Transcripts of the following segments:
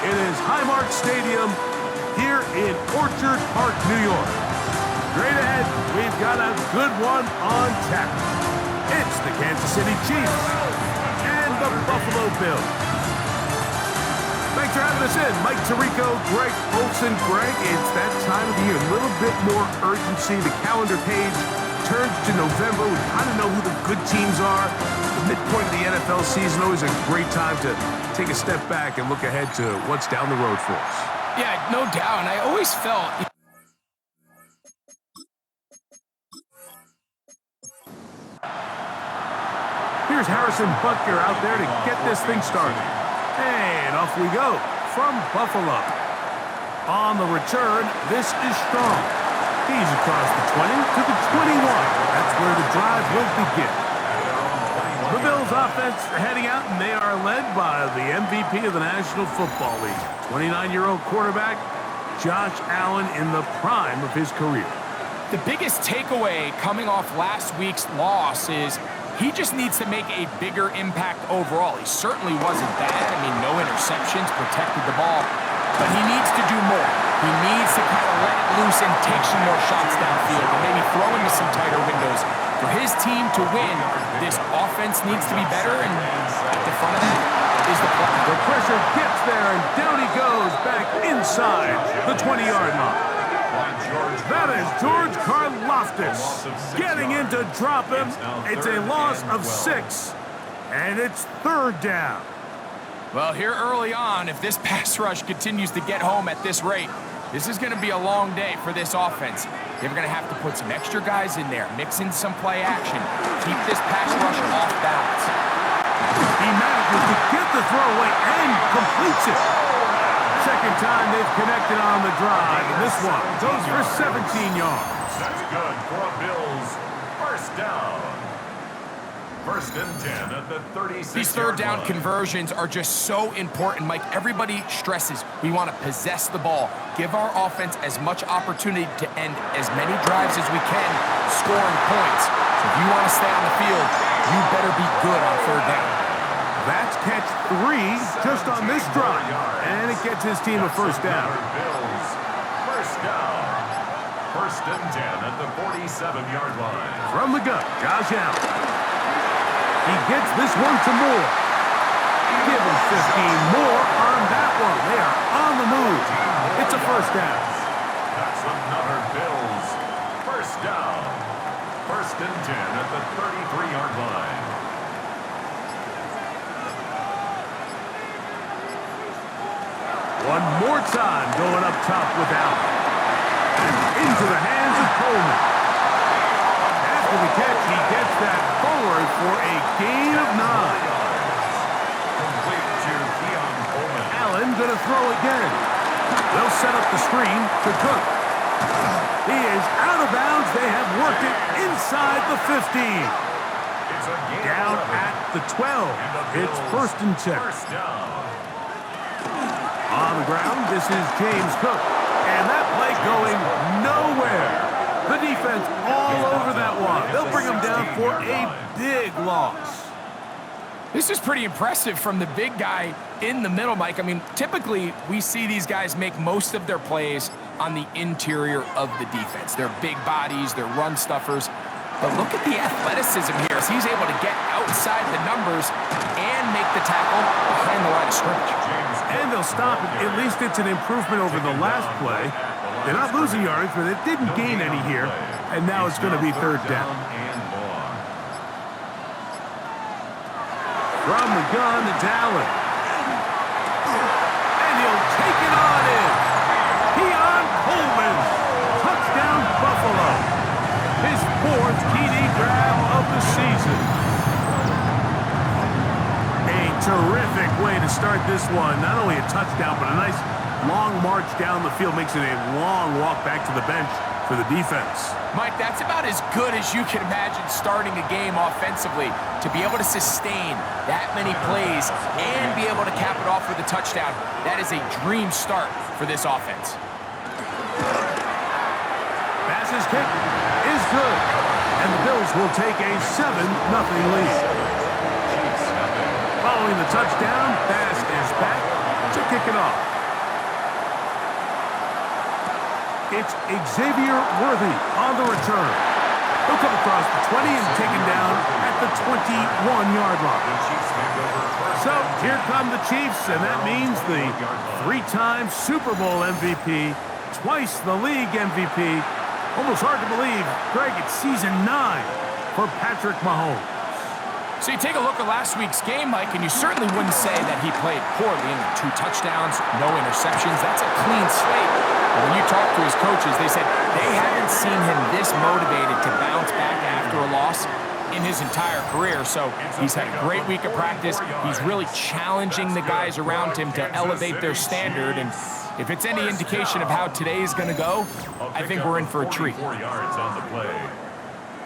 It is Highmark Stadium here in Orchard Park, New York. Straight ahead, we've got a good one on tap. It's the Kansas City Chiefs and the Buffalo Bills. Thanks for having us in. Mike Tirico, Greg Olson. Greg, it's that time of the year. A little bit more urgency. The calendar page turns to November. We kind of know who the good teams are. The midpoint of the NFL season, always a great time to take a step back and look ahead to what's down the road for us. Yeah, no doubt. And I always felt... Here's Harrison Butker out there to get this thing started. And off we go from Buffalo. On the return, this is Strong. He's across the 20 to the 21. That's where the drive will begin. The Bills offense heading out, and they are led by the MVP of the National Football League. 29-year-old quarterback, Josh Allen, in the prime of his career. The biggest takeaway coming off last week's loss is he just needs to make a bigger impact overall. He certainly wasn't bad. I mean, no interceptions, protected the ball. But he needs to do more. He needs to kind of let it loose and take some more shots downfield and maybe throw into some tighter windows. For his team to win, this offense needs to be better, and at the front of that is the play. The pressure gets there, and down he goes back inside the 20-yard line. That is George Karlaftis getting in to drop him. It's a loss of 6, and it's 3rd down. Well, here early on, if this pass rush continues to get home at this rate, this is going to be a long day for this offense. They're going to have to put some extra guys in there, mix in some play action, keep this pass rush off balance. He manages to get the throw away and completes it. Second time they've connected on the drive, and this one goes for 17 yards. That's good for a Bills first down. 1st and 10 at the 36. These third down conversions are just so important, Mike. Everybody stresses we want to possess the ball, give our offense as much opportunity to end as many drives as we can, scoring points. So if you want to stay on the field, you better be good on 3rd down. That's catch 3 just on this drive, and it gets his team a first down. Bills first down. 1st and 10 at the 47-yard line. From the gun, Josh Allen. He gets this one to Moore. Give him 15 more on that one. They are on the move. It's a first down. That's another Bills first down. 1st and 10 at the 33-yard line. One more time going up top with Allen. And into the hands of Coleman. After the catch, he gets that forward for a gain of 9. Complete to Keon Coleman. Allen gonna throw again. They'll set up the screen to Cook. He is out of bounds. They have worked it inside the 15. It's a gain Down at the 12. It's 1st and 10. First down. On the ground, this is James Cook. And that play going nowhere. The defense all over that one. They'll bring him down for a big loss. This is pretty impressive from the big guy in the middle, Mike. I mean, typically we see these guys make most of their plays on the interior of the defense. They're big bodies, they're run stuffers. But look at the athleticism here as he's able to get outside the numbers and make the tackle behind the line of scrimmage. And they'll stop it. At least it's an improvement over the last play. They're not losing yards, but it didn't gain any here. And now it's going to be 3rd down. From the gun, it's Allen. And he'll take it on in. Keon Coleman. Touchdown, Buffalo. His 4th TD grab of the season. A terrific way to start this one. Not only a touchdown, but a nice long march down the field. Makes it a long walk back to the bench for the defense. Mike, that's about as good as you can imagine starting a game offensively. To be able to sustain that many plays and be able to cap it off with a touchdown, that is a dream start for this offense. Pass's kick is good, and the Bills will take a 7-0 lead. Following the touchdown, Bass is back to kick it off. it's Xavier Worthy on the return. He'll come across the 20 and taken down at the 21-yard line. So here come the Chiefs, and that means the three-time Super Bowl MVP, twice the league MVP. Almost hard to believe, Greg, it's season 9 for Patrick Mahomes. So you take a look at last week's game, Mike, and you certainly wouldn't say that he played poorly. In the 2 touchdowns, no interceptions. That's a clean slate. And when you talk to his coaches, they said they haven't seen him this motivated to bounce back after a loss in his entire career. So he's had a great week of practice. He's really challenging the guys around him to elevate their standard. And if it's any indication of how today is going to go, I think we're in for a treat. 4 yards on the play.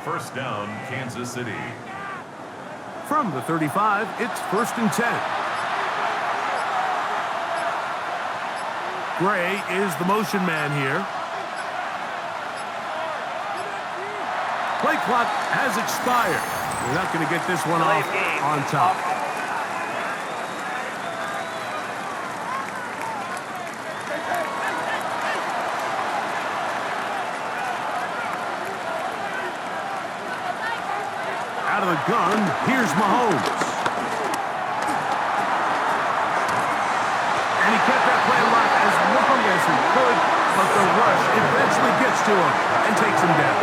First down, Kansas City. From the 35, it's 1st and 10. Gray is the motion man here. Play clock has expired. We're not going to get this one off on top. Out of the gun, here's Mahomes. And he kept that play alive as long as he could, but the rush eventually gets to him and takes him down.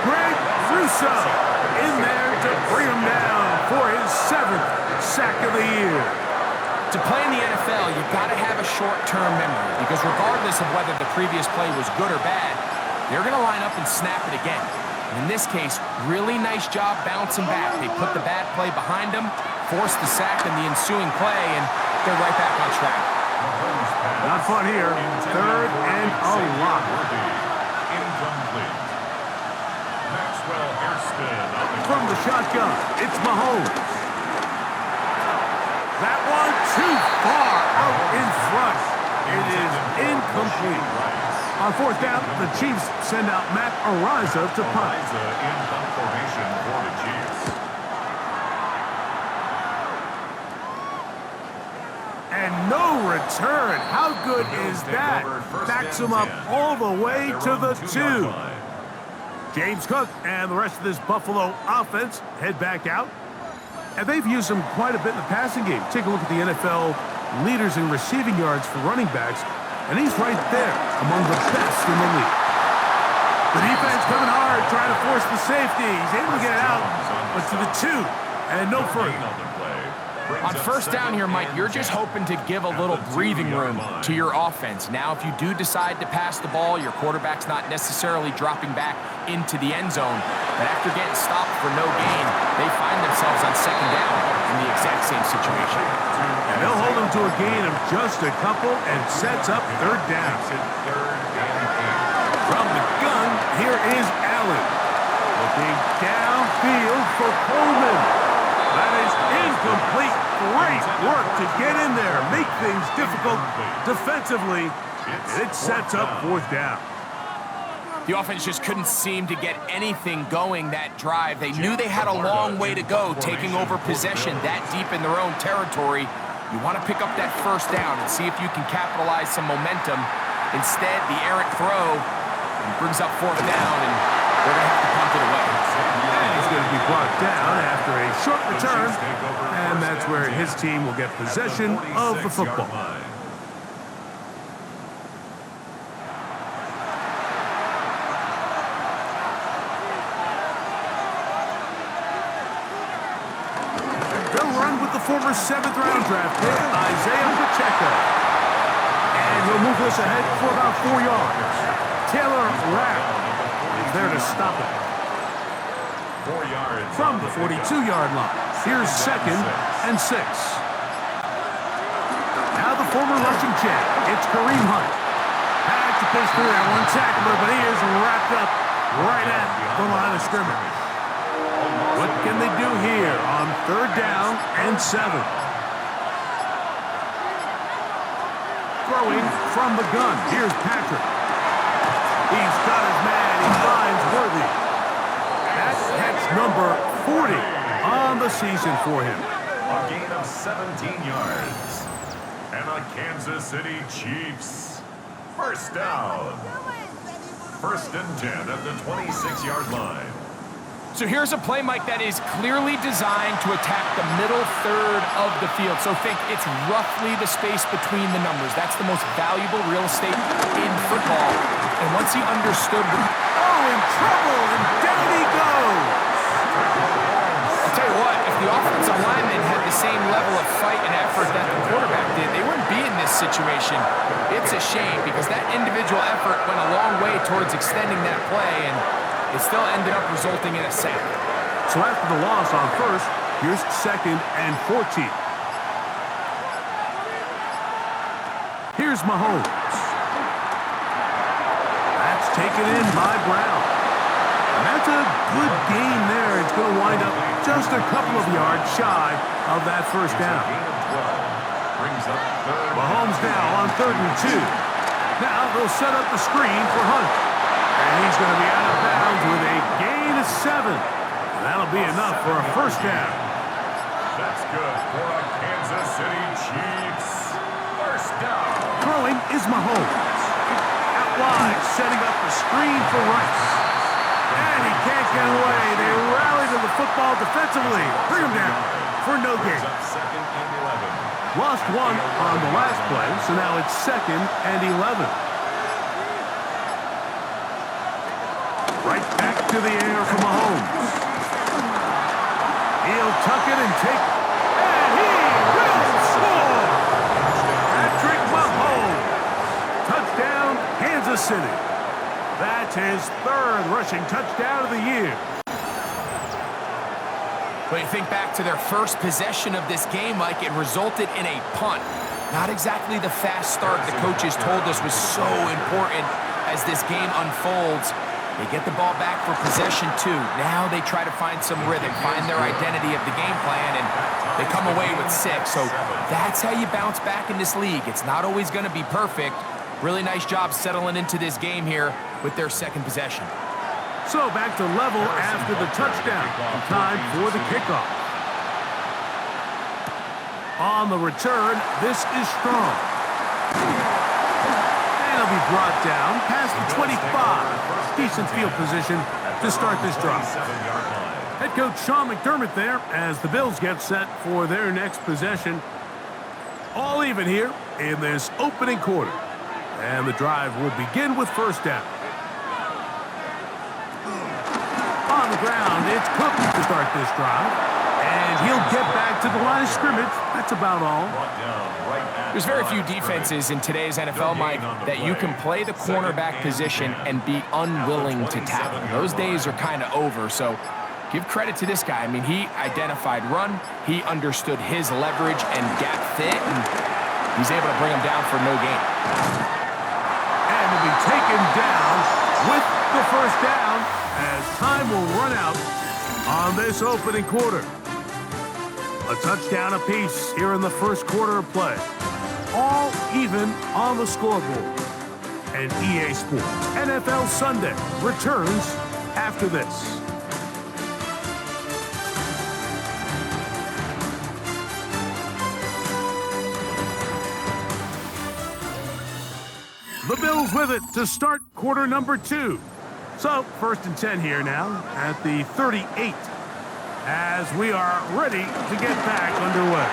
Greg Russo in there to bring him down for his 7th sack of the year. To play in the NFL, you've got to have a short-term memory, because regardless of whether the previous play was good or bad, they're going to line up and snap it again. In this case, really nice job bouncing back. They put the bad play behind them, forced the sack in the ensuing play, and they're right back on track. Not fun here. 3rd and a lot. Incomplete. Maxwell Hairston From the shotgun, it's Mahomes. That one too far out in front. It is incomplete. On 4th down, the Chiefs send out Matt Ariza to punt. in punt formation for the Chiefs. And no return. How good is that? Backs him up all the way to the 2. James Cook and the rest of this Buffalo offense head back out. And they've used him quite a bit in the passing game. Take a look at the NFL leaders in receiving yards for running backs. And he's right there among the best in the league. The defense coming hard, trying to force the safety. He's able to get it out, but to the 2 and no further. On 1st down here, Mike, you're just hoping to give a little breathing room to your offense. Now, if you do decide to pass the ball, your quarterback's not necessarily dropping back into the end zone. But after getting stopped for no gain, they find themselves on 2nd down in the exact same situation. And they'll hold them to a gain of just a couple and sets up 3rd down. From the gun, here is Allen. Looking downfield for Coleman. That is incomplete. Great work to get in there, make things difficult defensively, and it sets up 4th down. The offense just couldn't seem to get anything going that drive. They knew they had a long way to go, taking over possession that deep in their own territory. You want to pick up that 1st down and see if you can capitalize some momentum. Instead, the errant throw brings up 4th down, and they're going to have to punt it away. He's going to be brought down after a short return, and that's where his team will get possession of the football. They'll run with the former 7th-round draft pick, Isaiah Pacheco. And he'll move this ahead for about 4 yards. Taylor Rapp is there to stop it. 4 yards. From the 42-yard line, here's 2nd and 6. Now the former rushing champ, it's Kareem Hunt. Had to push through that one tackler, but he is wrapped up right at the line of scrimmage. What can they do here on 3rd down and 7? Throwing from the gun, here's Patrick. He's got his man, he finds Worthy. That's catch number 40 on the season for him. A gain of 17 yards. And the Kansas City Chiefs First down. First and 10 at the 26-yard line. So here's a play, Mike, that is clearly designed to attack the middle third of the field. So think it's roughly the space between the numbers. That's the most valuable real estate in football. And once he understood... Oh, in trouble, and down he goes. I'll tell you what, if the offensive lineman had the same level of fight and effort that the quarterback did, they wouldn't be in this situation. It's a shame because that individual effort went a long way towards extending that play, and it still ended up resulting in a sack. So after the loss on first, here's 2nd and 14. Here's Mahomes. That's taken in by Brown. And that's a good gain there. It's going to wind up just a couple of yards shy of that first down. Mahomes now on 3rd and 2. Now they'll set up the screen for Hunt. And he's going to be out of bounds with a gain of 7. And that'll be enough for a first down. That's good for a Kansas City Chiefs. First down. Throwing is Mahomes. Out wide, setting up the screen for Rice. And he can't get away. They rally to the football defensively. Bring him down for no gain. Second and 11. Lost 1 on the last play, so now it's 2nd and 11. Right back to the air for Mahomes. He'll tuck it and take... And he will score! Patrick Mahomes. Touchdown, Kansas City. That's his 3rd rushing touchdown of the year. When you think back to their first possession of this game, Mike, it resulted in a punt. Not exactly the fast start the coaches told us was so important as this game unfolds. They get the ball back for possession 2. Now they try to find some rhythm, find their identity of the game plan, and they come away with 6. So that's how you bounce back in this league. It's not always going to be perfect. Really nice job settling into this game here with their 2nd possession. So back to level after the touchdown. Time for the kickoff. On the return, this is Strong. And he'll be brought down past the 25. Decent field position to start this drive. Head coach Sean McDermott there as the Bills get set for their next possession. All even here in this opening quarter. And the drive will begin with first down. On the ground, it's Cook to start this drive. And he'll get back to the line of scrimmage. That's about all. There's very few defenses in today's NFL, Mike, that you can play the cornerback position and be unwilling to tackle. Those days are kind of over, so give credit to this guy. I mean, he identified run, he understood his leverage and gap fit, and he's able to bring him down for no gain. And will be taken down with the first down as time will run out on this opening quarter. A touchdown apiece here in the first quarter of play. All even on the scoreboard. And EA Sports NFL Sunday returns after this. The Bills with it to start quarter number 2. So, 1st and 10 here now at the 38 as we are ready to get back underway.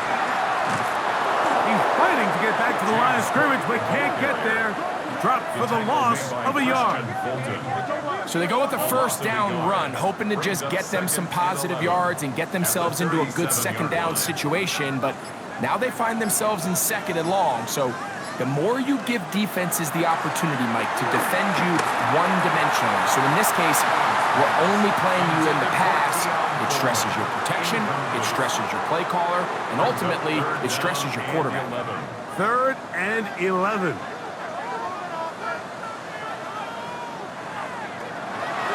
He's fighting to get back to the line of scrimmage, but can't get there. Dropped for the loss of a yard. So they go with the first down run, hoping to just get them some positive yards and get themselves into a good second down situation, but now they find themselves in 2nd and long. So the more you give defenses the opportunity, Mike, to defend you one-dimensionally. So in this case, we're only playing you in the pass. It stresses your protection, it stresses your play caller, and ultimately, it stresses your quarterback. 3rd and 11.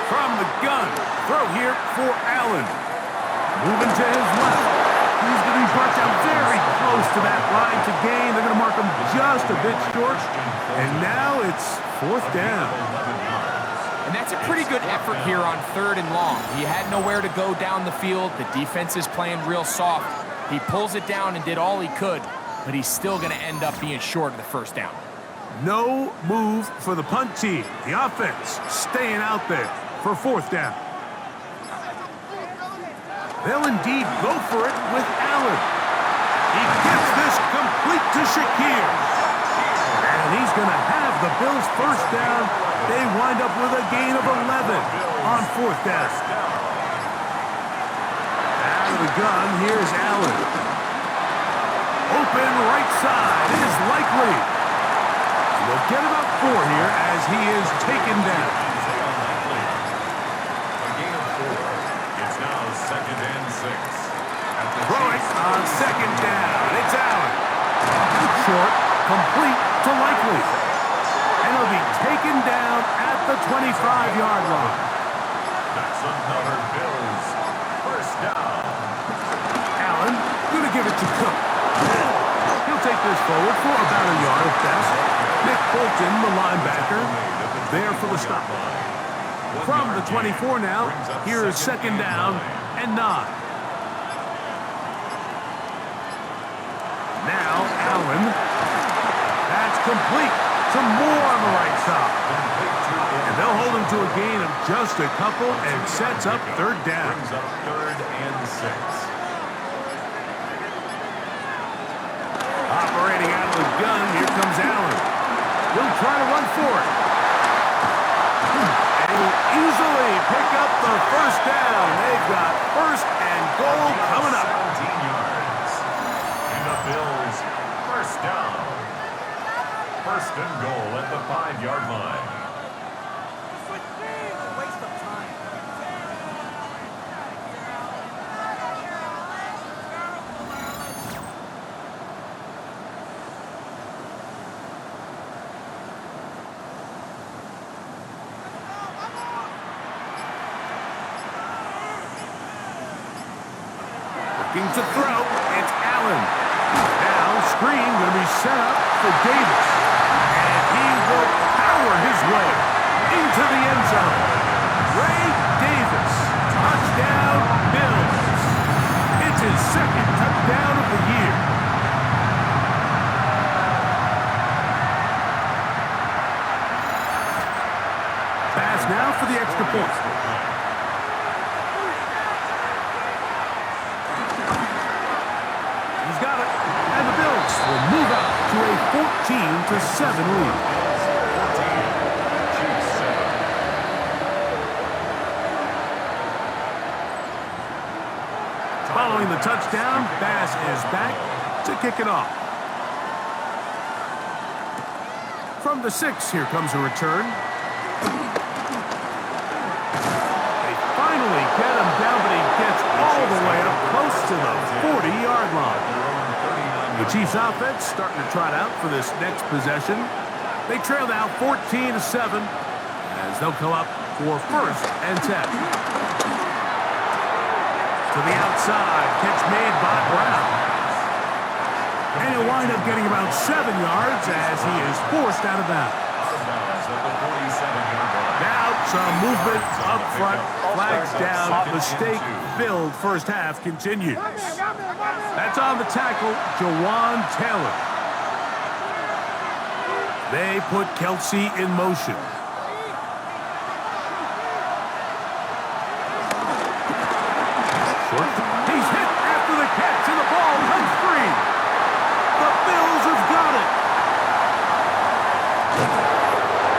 From the gun, throw here for Allen. Moving to his left. He's going to be brought down very close to that line to gain. They're going to mark him just a bit short. And now it's 4th down. And that's a pretty good effort here on 3rd and long. He had nowhere to go down the field. The defense is playing real soft. He pulls it down and did all he could, but he's still going to end up being short of the first down. No move for the punt team. The offense staying out there for fourth down. They'll indeed go for it with Allen. He gets this complete to Shakir. And he's going to have the Bills first down. They wind up with a gain of 11 on fourth down. Out of the gun, here's Allen. Open right side is Likely. They'll get about 4 here as he is taken down. A gain of 4. It's now 2nd and 6. Throwing on second down. It's Allen. Short, complete to Likely. And he'll be taken down at the 25-yard line. That's another Bills first down. Allen going to give it to Cook. He'll take this forward for about a yard at best. Nick Bolton, the linebacker, there for the stop. From the 24 now, here is second down and 9. Now Allen. That's complete to Moore on the right side. And they'll hold him to a gain of just a couple and sets up third down. Brings up 3rd and 6. Operating out of the gun, here comes Allen. He'll try to run for it. And he'll easily pick up the first down. They've got first and goal coming up. 17 yards. And the Bills first down. First and goal at the 5-yard line. Looking to throw, it's Allen. Now, screen going to be set up for Davis. And he will power his way into the end zone. Ray Davis, touchdown Bills. It's his second touchdown of the year. Pass now for the extra point. Will move out to a 14-7 lead. Following the touchdown, Bass is back to kick it off. From the 6, here comes a return. They finally get him down, but he gets all the way up close to the 40-yard line. The Chiefs offense starting to trot out for this next possession. They trail now 14-7 as they'll come up for first and 10. To the outside, catch made by Brown. And he'll wind up getting about 7 yards as he is forced out of bounds. Now some movement up front, flags down, mistake-filled first half continues. That's on the tackle, Jawan Taylor. They put Kelsey in motion. He's hit after the catch, and the ball comes free. The Bills have got it.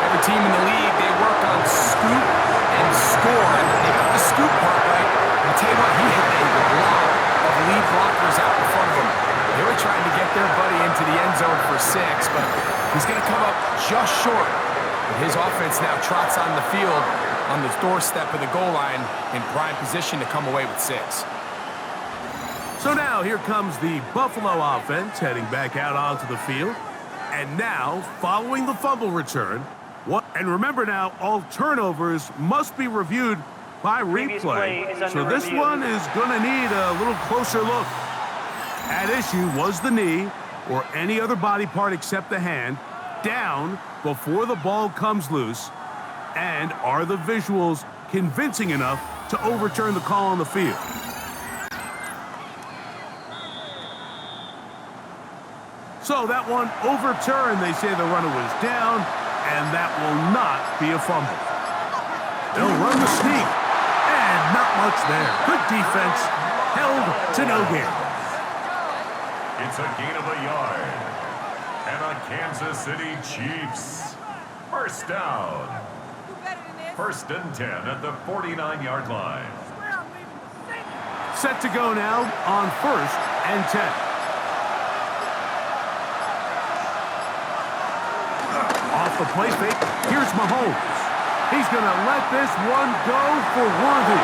Every team in the league, they work on scoop and score. And they got the scoop part right. I'll tell you what, he hit a lot of lead blockers out in front of him. They were trying to get their buddy into the end zone for 6, but he's going to come up just short. But his offense now trots on the field on the doorstep of the goal line in prime position to come away with 6. So now here comes the Buffalo offense heading back out onto the field. And now, following the fumble return, and remember now, all turnovers must be reviewed by replay. So this one is going to need a little closer look. At issue was the knee, or any other body part except the hand, down before the ball comes loose. And are the visuals convincing enough to overturn the call on the field? So that one overturned. They say the runner was down, and that will not be a fumble. They'll run the sneak, and not much there. Good defense, held to no gain. It's a gain of a yard. And a Kansas City Chiefs. First down. First and 10 at the 49-yard line. Set to go now on first and 10. Off the play fake, here's Mahomes. He's going to let this one go for Worthy.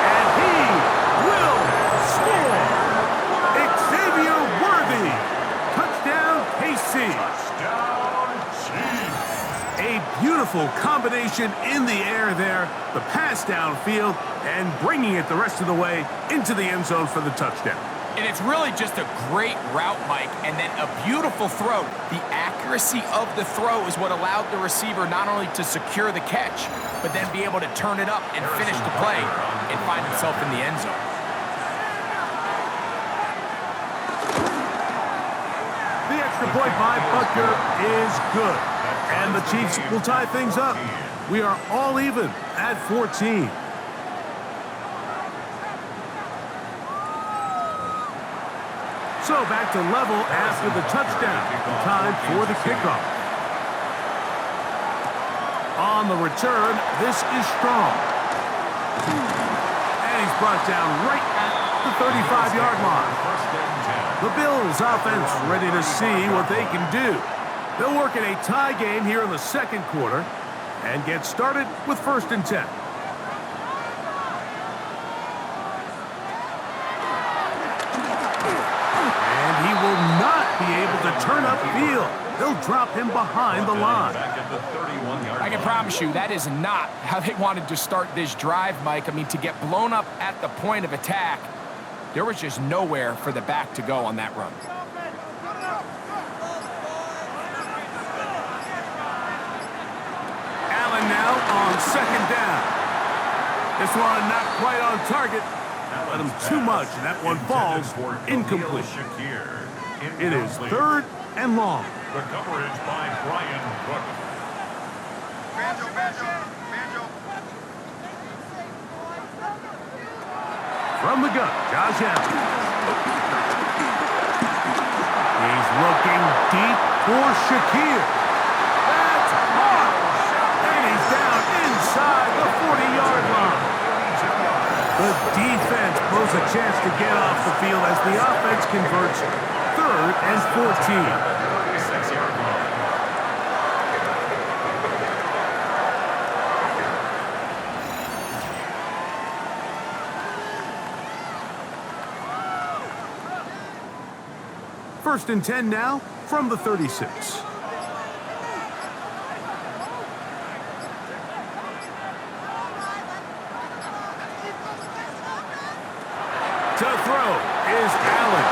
And he will score. Xavier Worthy. Touchdown, KC. Touchdown, Chiefs. A beautiful combination in the air there. The pass downfield and bringing it the rest of the way into the end zone for the touchdown. And it's really just a great route, Mike, and then a beautiful throw. The accuracy of the throw is what allowed the receiver not only to secure the catch, but then be able to turn it up and finish the play and find himself in the end zone. The extra point by Butker is good. And the Chiefs will tie things up. We are all even at 14. So back to level after the touchdown. Time for the kickoff. On the return, this is strong. And he's brought down right at the 35-yard line. The Bills offense ready to see what they can do. They'll work in a tie game here in the second quarter and get started with first and 10. And he will not be able to turn upfield. They'll drop him behind the line. I can promise you that is not how they wanted to start this drive, Mike. I mean, to get blown up at the point of attack, there was just nowhere for the back to go on that run. Allen now on second down. This one not quite on target. Let him too much, and that one falls incomplete. It is third and long. The coverage by Brian Cook. From the gun, Josh Allen. He's looking deep for Shakir. That's caught. And he's down inside the 40-yard line. The defense blows a chance to get off the field as the offense converts third and 14. 36-yard line. First and 10 now from the 36. To throw is Allen.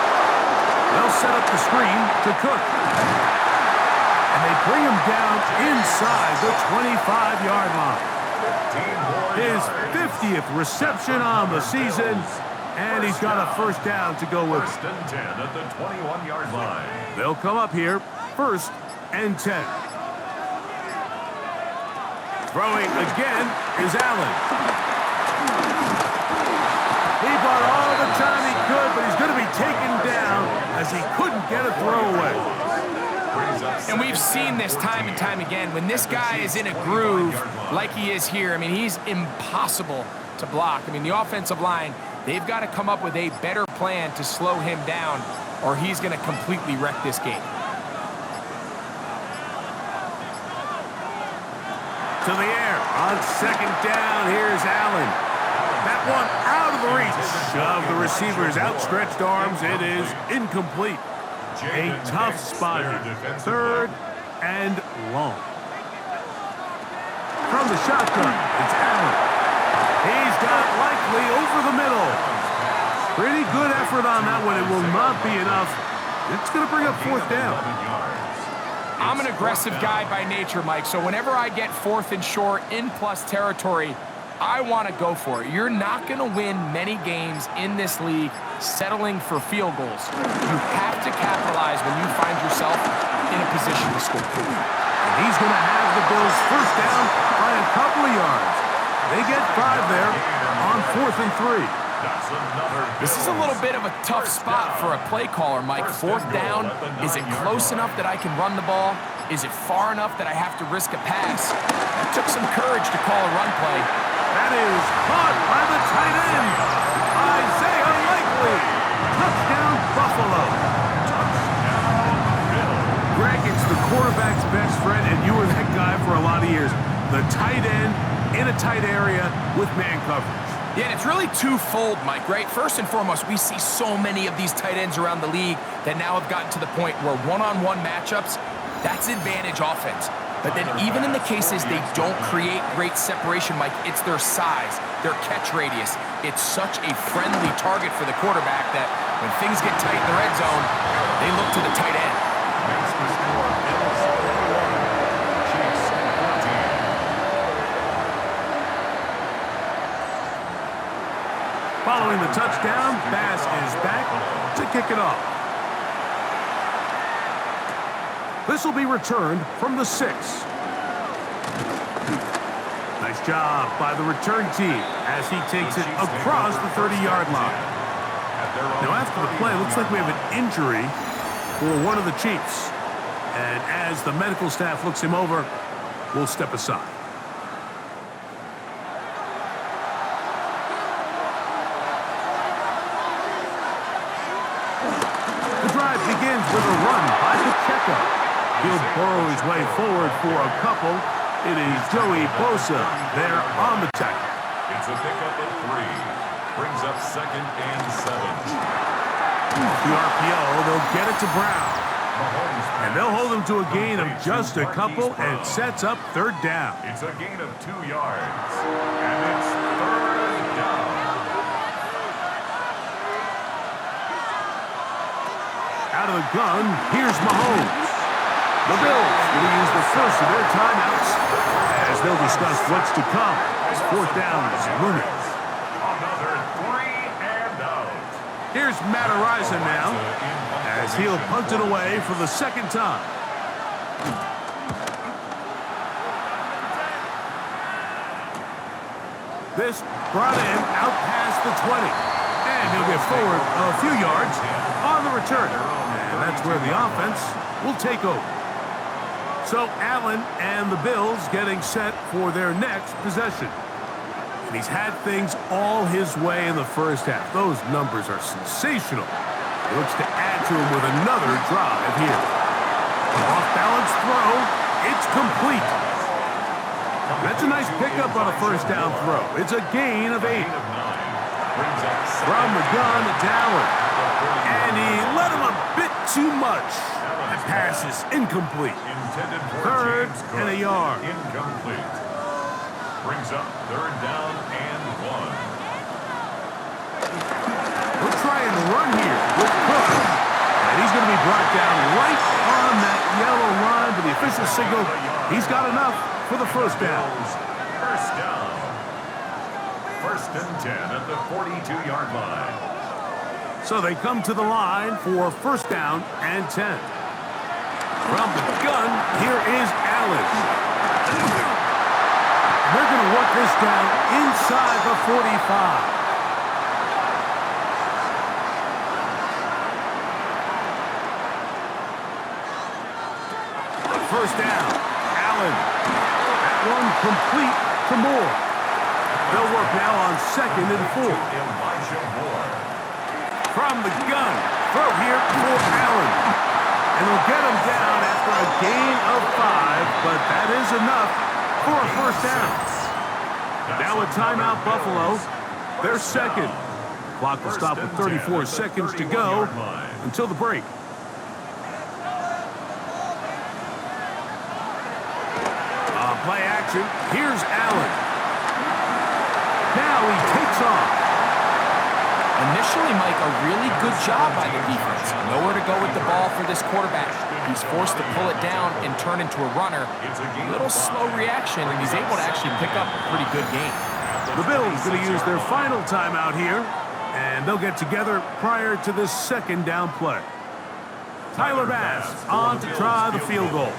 They'll set up the screen to Cook. And they bring him down inside the 25-yard line. His 50th reception on the season, and he's got a first down to go with. First and 10 at the 21-yard line. They'll come up here, first and 10. Throwing again is Allen. He bought all the time he could, but he's going to be taken down as he couldn't get a throwaway. And we've seen this time and time again. When this guy is in a groove like he is here, I mean, he's impossible to block. I mean, the offensive line, they've got to come up with a better plan to slow him down, or he's going to completely wreck this game. To the air on second down. Here's Allen. That one out of the reach of the receiver's outstretched arms. It is incomplete. A tough spot here. Third and long. From the shotgun, it's Allen. He's got Likely over the middle. Pretty good effort on that one. It will not be enough. It's going to bring up fourth down. I'm an aggressive guy by nature, Mike, so whenever I get fourth and short in plus territory, I want to go for it. You're not going to win many games in this league settling for field goals. You have to capitalize when you find yourself in a position to score. And he's going to have the Bills first down by a couple of yards. They get 5 there on 4th and 3. This is a little bit of a tough spot for a play caller, Mike. 4th down, is it close enough that I can run the ball? Is it far enough that I have to risk a pass? It took some courage to call a run play. That is caught by the tight end, Isaiah Likely. Touchdown, Buffalo. Greg, it's the quarterback's best friend, and you were that guy for a lot of years. The tight end in a tight area with man coverage. Yeah, and it's really twofold, Mike, right? First and foremost, we see so many of these tight ends around the league that now have gotten to the point where one-on-one matchups, that's advantage offense. But then even in the cases they don't create great separation, Mike, it's their size, their catch radius. It's such a friendly target for the quarterback that when things get tight in the red zone, they look to the tight end. Following the touchdown, Bass is back to kick it off. This will be returned from the 6. Nice job by the return team as he takes it across the 30-yard line. Now after the play, it looks like we have an injury for one of the Chiefs. And as the medical staff looks him over, we'll step aside. Begins with a run by Pacheco. He'll burrow his way forward for a couple. It is Joey Bosa there on the tackle. It's a pickup of 3. Brings up 2nd and 7. The RPO, they'll get it to Brown. And they'll hold him to a gain of just a couple and sets up 3rd down. It's a gain of 2 yards. And it's 3rd down. Out of the gun, here's Mahomes. The Bills will use the first of their timeouts as they'll discuss what's to come as 4th down is looming. Another 3 and out. Here's Matt Araiza now as he'll punt it away for the 2nd time. This brought in out past the 20. And he'll get forward a few yards on the return. And that's where the offense will take over. So Allen and the Bills getting set for their next possession. And he's had things all his way in the first half. Those numbers are sensational. He looks to add to him with another drive here. Off-balance throw. It's complete. That's a nice pickup on a 1st down throw. It's a gain of 8. From the gun to Allen. And he let him a bit too much. That pass is incomplete. 3rd and a yard. Incomplete. Brings up 3rd down and 1. We'll try and run here with Cook. And he's going to be brought down right on that yellow line, but the official signal, he's got enough for the 1st down. 1st down. 1st and 10 at the 42-yard line. So they come to the line for 1st down and 10. From the gun, here is Allen. They're going to work this down inside the 45. 1st down, Allen. That one complete to Moore. They'll work now on 2nd and 4. From the gun, throw here for Allen. And they'll get him down after a gain of 5, but that is enough for a 1st down. Now a timeout, Buffalo. They're 2nd. Clock will stop with 34 seconds to go until the break. Play action. Here's Allen. Now he takes off. Initially, Mike, a really good job by the defense. Nowhere to go with the ball for this quarterback. He's forced to pull it down and turn into a runner. A little slow reaction, and he's able to actually pick up a pretty good game. The Bills going to use their final timeout here, and they'll get together prior to this second down play. Tyler Bass on to try the field goal.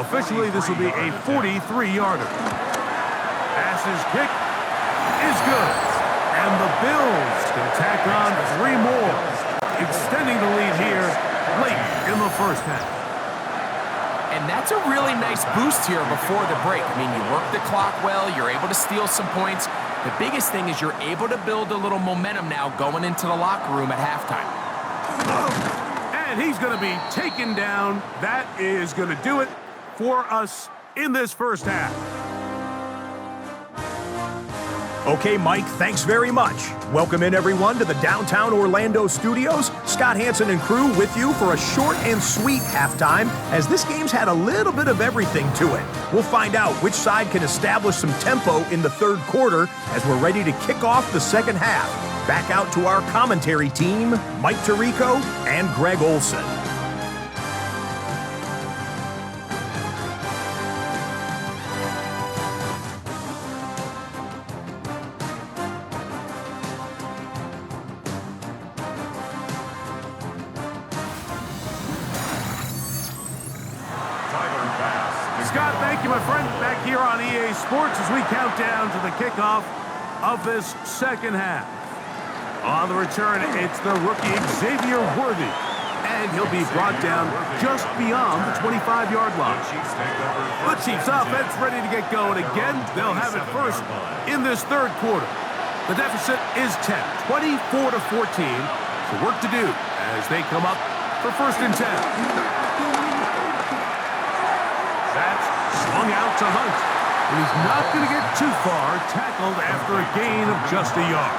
Officially, this will be a 43-yarder. Bass's kick is good, and the Bills can tack on 3 more, extending the lead here late in the first half. And that's a really nice boost here before the break. I mean, you work the clock well, you're able to steal some points. The biggest thing is you're able to build a little momentum now going into the locker room at halftime. And he's going to be taken down. That is going to do it for us in this first half. Okay, Mike, thanks very much. Welcome in, everyone, to the downtown Orlando studios. Scott Hansen and crew with you for a short and sweet halftime, as this game's had a little bit of everything to it. We'll find out which side can establish some tempo in the third quarter as we're ready to kick off the second half. Back out to our commentary team, Mike Tirico and Greg Olson. Scott, thank you, my friend. Back here on EA Sports as we count down to the kickoff of this second half. On the return, it's the rookie Xavier Worthy, and he'll be brought down just beyond the 25-yard line. The Chiefs offense ready to get going again. They'll have it first in this third quarter. The deficit is 10, 24-14. So work to do as they come up for first and 10. That's swung out to Hunt. And he's not going to get too far, tackled after a gain of just a yard.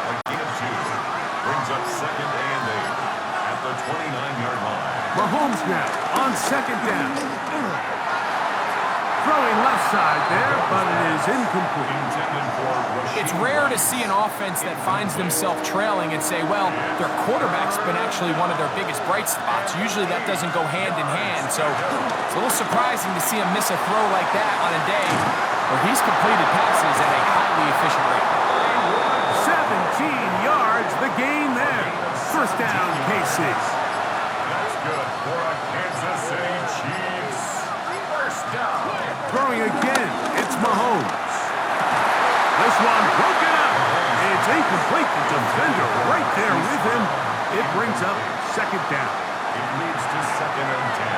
A gain of 2 brings up second and 8 at the 29-yard line. Mahomes now on second down. Throwing left side there, but it is incomplete. It's rare to see an offense that finds themselves trailing and say, well, their quarterback's been actually one of their biggest bright spots. Usually that doesn't go hand in hand, so it's a little surprising to see him miss a throw like that on a day where he's completed passes at a highly efficient rate. 17 yards, the gain there. First down, KC. That's good for a Kansas City Chiefs. First down. Throwing again, it's Mahomes. This one broken up. It's incomplete. The defender right there with him. It brings up second down. It leads to second and 10.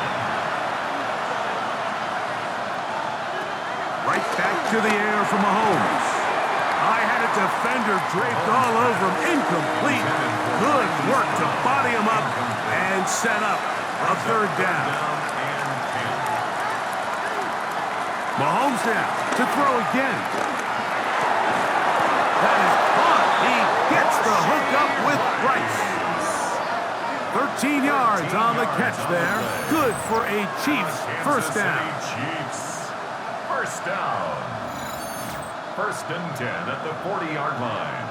Right back to the air for Mahomes. I had a defender draped all over him. Incomplete. Good work to body him up and set up a third down. Mahomes now to throw again. That is caught. He gets the hook up with Rice. 13 yards on the catch there. Good for a Chiefs first down. Chiefs first down. First and 10 at the 40-yard line.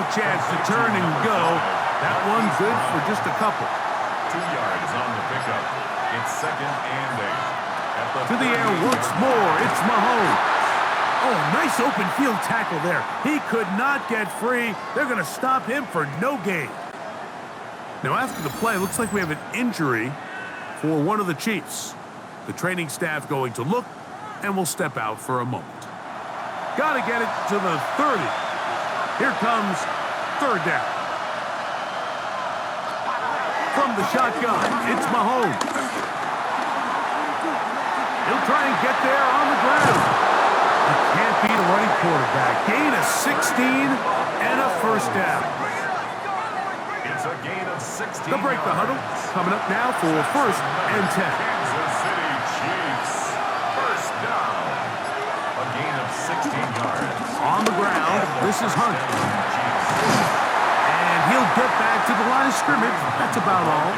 Chance to turn and go. That one good for just a couple. 2 yards on the pickup. It's second and 8. To the air once more. It's Mahomes. Oh, nice open field tackle there. He could not get free. They're going to stop him for no gain. Now after the play, looks like we have an injury for one of the Chiefs. The training staff going to look and will step out for a moment. Got to get it to the 30. Here comes third down. From the shotgun, it's Mahomes. He'll try and get there on the ground. He can't beat a running quarterback. Gain of 16 and a first down. It's a gain of 16. They'll break the huddle. Coming up now for first and 10. Kansas City Chiefs. First down. A gain of 16 yards. On the ground, this is Hunt. And he'll get back to the line of scrimmage. That's about all.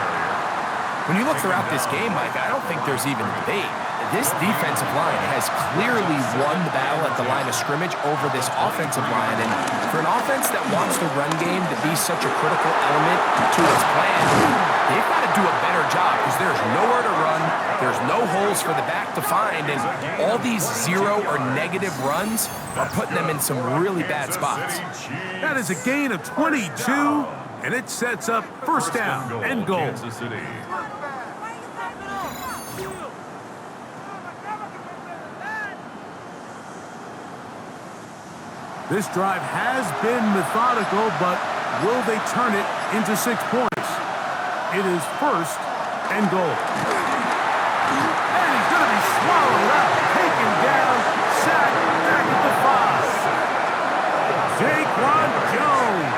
When you look throughout this game, Mike, I don't think there's even a debate. this defensive line has clearly won the battle at the line of scrimmage over this offensive line. And for an offense that wants the run game to be such a critical element to its plan, they've got to do a better job because there's nowhere to run, there's no holes for the back to find, and all these zero or negative runs are putting them in some really bad spots. That is a gain of 22, and it sets up first down and goal. Kansas City. This drive has been methodical, but will they turn it into 6 points? It is first and goal. And he's going to be swallowed up, taken down, sacked back at the 5. Jaquan Jones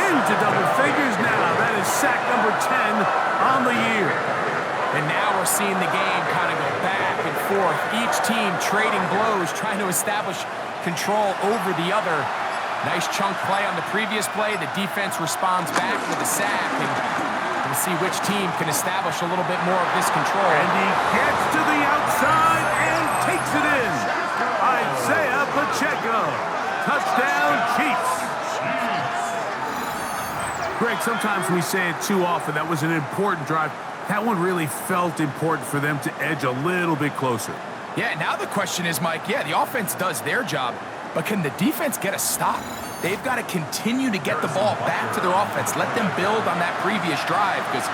into double figures now. That is sack number 10 on the year. And now we're seeing the game kind of go back and forth. Each team trading blows, trying to establish control over the other. Nice chunk play on the previous play. The defense responds back with a sack, and we'll see which team can establish a little bit more of this control. And he gets to the outside and takes it in. Isaiah Pacheco. Touchdown, Chiefs. Greg, sometimes we say it too often. That was an important drive. That one really felt important for them to edge a little bit closer. Yeah, now the question is, Mike, yeah, the offense does their job, but can the defense get a stop? They've got to continue to get the ball back to their offense. Let them build on that previous drive because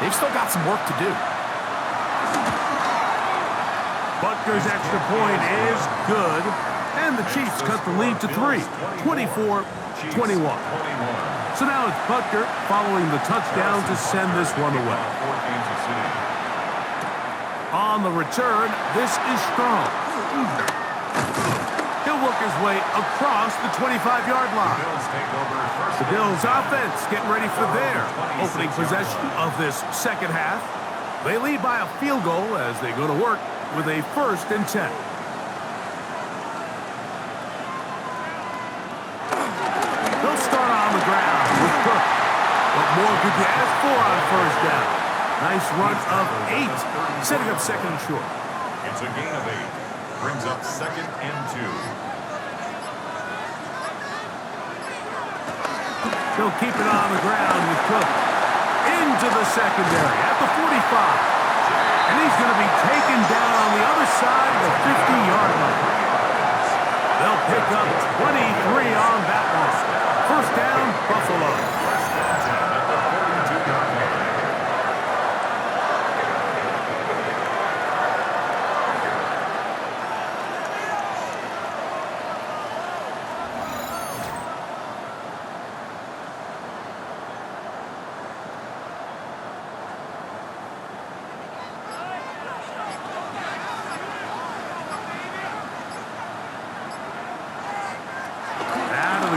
they've still got some work to do. Butker's extra point is good, and the Chiefs cut the lead to 3, 24-21. So now it's Butker following the touchdown to send this one away. On the return, this is Strong. He'll work his way across the 25-yard line. The Bills offense getting ready for their opening possession of this second half. They lead by a field goal as they go to work with a 1st and 10. They'll start on the ground with Cook. What more could you ask for on first down? Nice run of 8, setting up second and short. It's a gain of 8. Brings up 2nd and 2. They'll keep it on the ground with Cook. Into the secondary at the 45. And he's going to be taken down on the other side of the 50-yard line. They'll pick up 23 on that one. First down, Buffalo.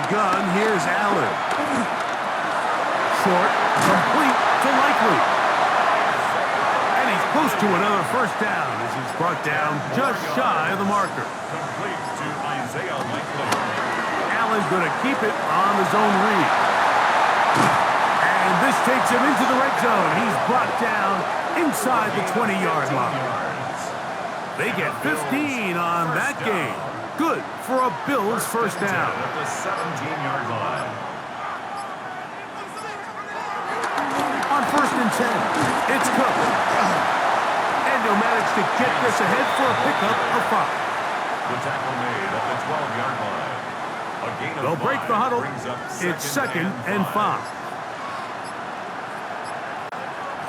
Gun, here's Allen. Short, complete to Likely. And he's close to another first down as he's brought down just shy of the marker. Complete to Isaiah Likely. Allen's going to keep it on his own read. And this takes him into the red zone. He's brought down inside the 20-yard line. They get 15 on that game. Good for a Bills first down. At the 17-yard line. On 1st and 10, it's Cook. And he'll manage to get this ahead for a pickup of 5. The tackle made at the 12-yard line. A gain of They'll break 5 the huddle. brings up It's 2nd and 5.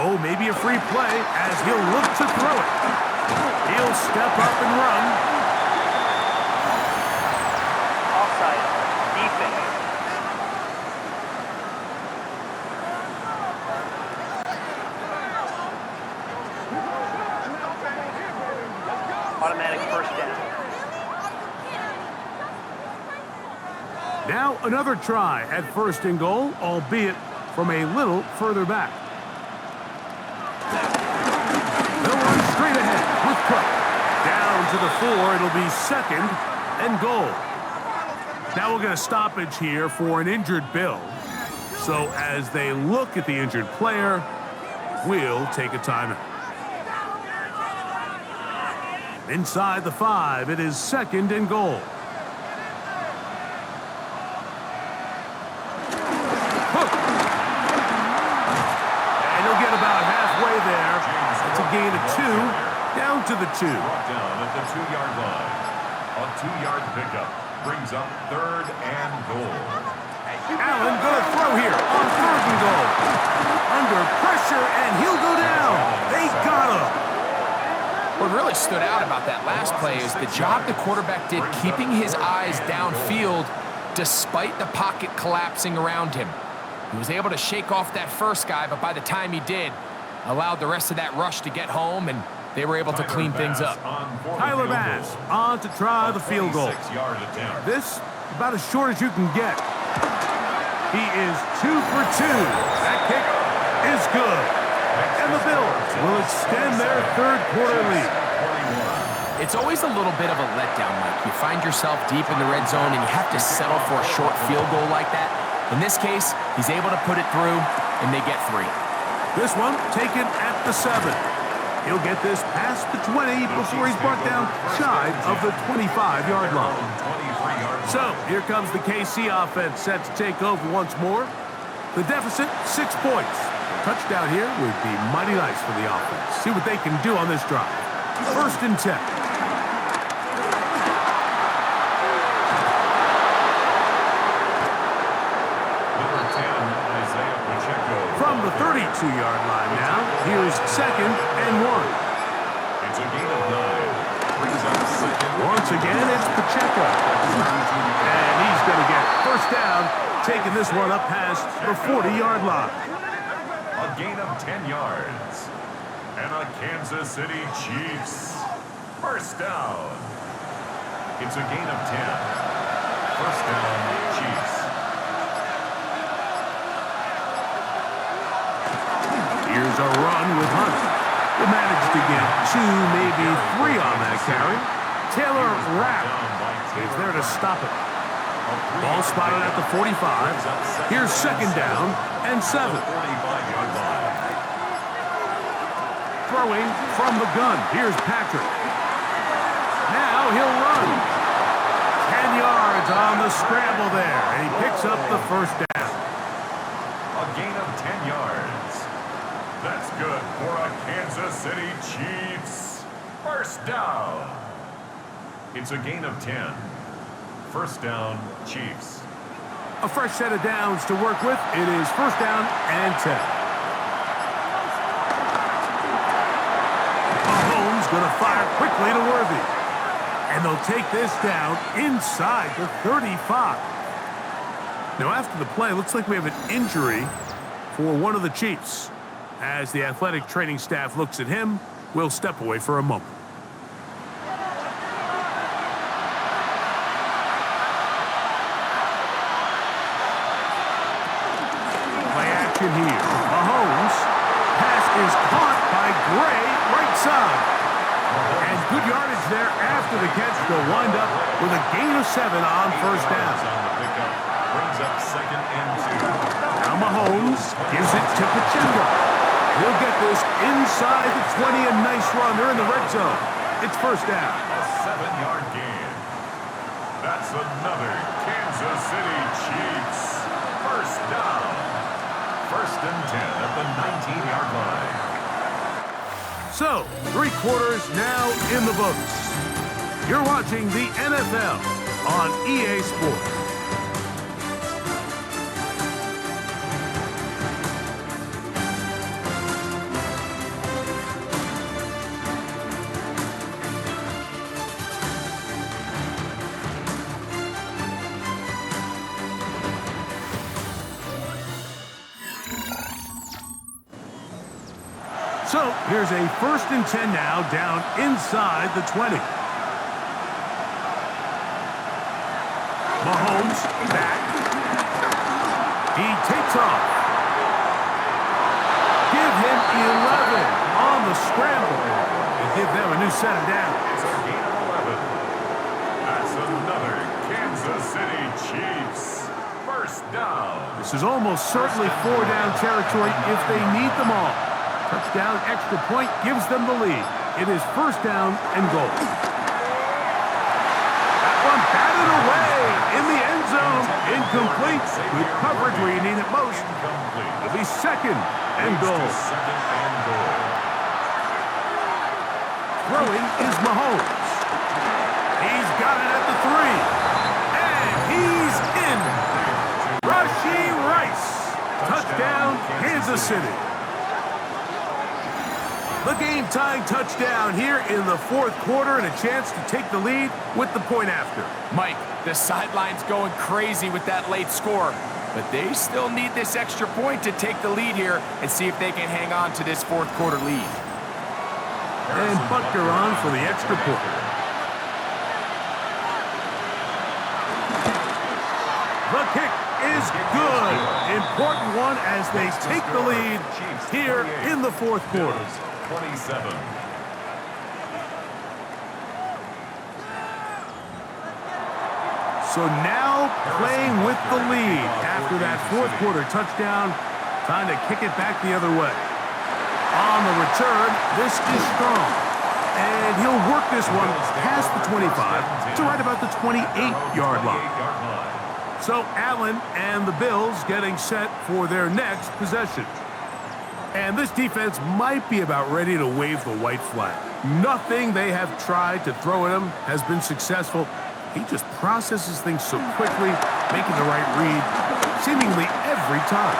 Oh, maybe a free play as he'll look to throw it. He'll step up and run. Automatic first down. Now another try at 1st and goal, albeit from a little further back. They'll run straight ahead with Cook. Down to the 4, it'll be 2nd and goal. Now we'll get a stoppage here for an injured Bill. So as they look at the injured player, we'll take a timeout. Inside the 5, it is 2nd and goal. Hook. And he'll get about halfway there. That's a gain of 2. Down to the 2. Brought down at the 2-yard line. A 2-yard pickup brings up 3rd and goal. Allen gonna throw here on 3rd and goal. Under pressure, and he'll go down. They got him. What really stood out about that last play is the job the quarterback did keeping his eyes downfield despite the pocket collapsing around him. He was able to shake off that first guy, but by the time he did, allowed the rest of that rush to get home, and they were able to clean things up. Tyler Bass on to try the field goal. This about as short as you can get. He is 2 for 2. That kick is good. And the Bills will extend their 3rd quarter lead. It's always a little bit of a letdown, Mike. You find yourself deep in the red zone and you have to settle for a short field goal like that. In this case, he's able to put it through, and they get 3. This one taken at the 7. He'll get this past the 20 before he's brought down shy of the 25-yard line. So, here comes the KC offense set to take over once more. The deficit, 6 points. A touchdown here would be mighty nice for the offense. See what they can do on this drive. 1st and 10. From the 32-yard line now, here's 2nd and 1. It's a gain of 9. Brings up 2nd. Once again, it's Pacheco. And he's going to get 1st down, taking this one up past the 40-yard line. A gain of 10 yards. And a Kansas City Chiefs 1st down. It's a gain of 10. 1st down, Chiefs. Here's a run with Hunt. He managed to get 2, maybe 3 on that carry. Taylor Rapp is there to stop it. Ball spotted at the 45. Here's 2nd down and 7. Throwing from the gun. Here's Patrick. Now he'll run. 10 yards on the scramble there, and he picks up the 1st down. A gain of 10 yards. That's good for a Kansas City Chiefs 1st down. It's a gain of 10. 1st down, Chiefs. A fresh set of downs to work with. It is 1st down and 10. Mahomes going to fire quickly to Worthy. And they'll take this down inside the 35. Now after the play, looks like we have an injury for one of the Chiefs. As the athletic training staff looks at him, we'll step away for a moment. Play action here. Mahomes. Pass is caught by Gray, right side. And good yardage there after the catch. They'll wind up with a gain of 7 on 1st down. Brings up 2nd and 2. Now Mahomes gives it to Pacheco. He'll get this inside the 20, a nice run. They're in the red zone. It's 1st down. A 7-yard gain. That's another Kansas City Chiefs 1st down. 1st and 10 at the 19-yard line. So, 3 quarters now in the books. You're watching the NFL on EA Sports. So, here's a 1st and 10 now, down inside the 20. Mahomes back. He takes off. Give him 11 on the scramble and give them a new set of downs. It's a gain of 11. That's another Kansas City Chiefs 1st down. This is almost certainly 4-down territory if they need them all. Touchdown, extra point gives them the lead. It is first down and goal. That one batted away in the end zone. Incomplete. Good coverage where you need it most. It'll be second and goal. Throwing is Mahomes. He's got it at the 3. And he's in. Rashee Rice. Touchdown, Kansas City. The game-tying touchdown here in the fourth quarter and a chance to take the lead with the point after. Mike, the sideline's going crazy with that late score, but they still need this extra point to take the lead here and see if they can hang on to this fourth quarter lead. And Butker on for the extra point. The kick is good. Important one as they take the lead here in the fourth quarter. 27. So now playing with the lead after that fourth quarter touchdown, trying to kick it back the other way. On the return, this is strong. And he'll work this one past the 25 to right about the 28-yard line. So Allen and the Bills getting set for their next possession. And this defense might be about ready to wave the white flag. Nothing they have tried to throw at him has been successful. He just processes things so quickly, making the right read seemingly every time.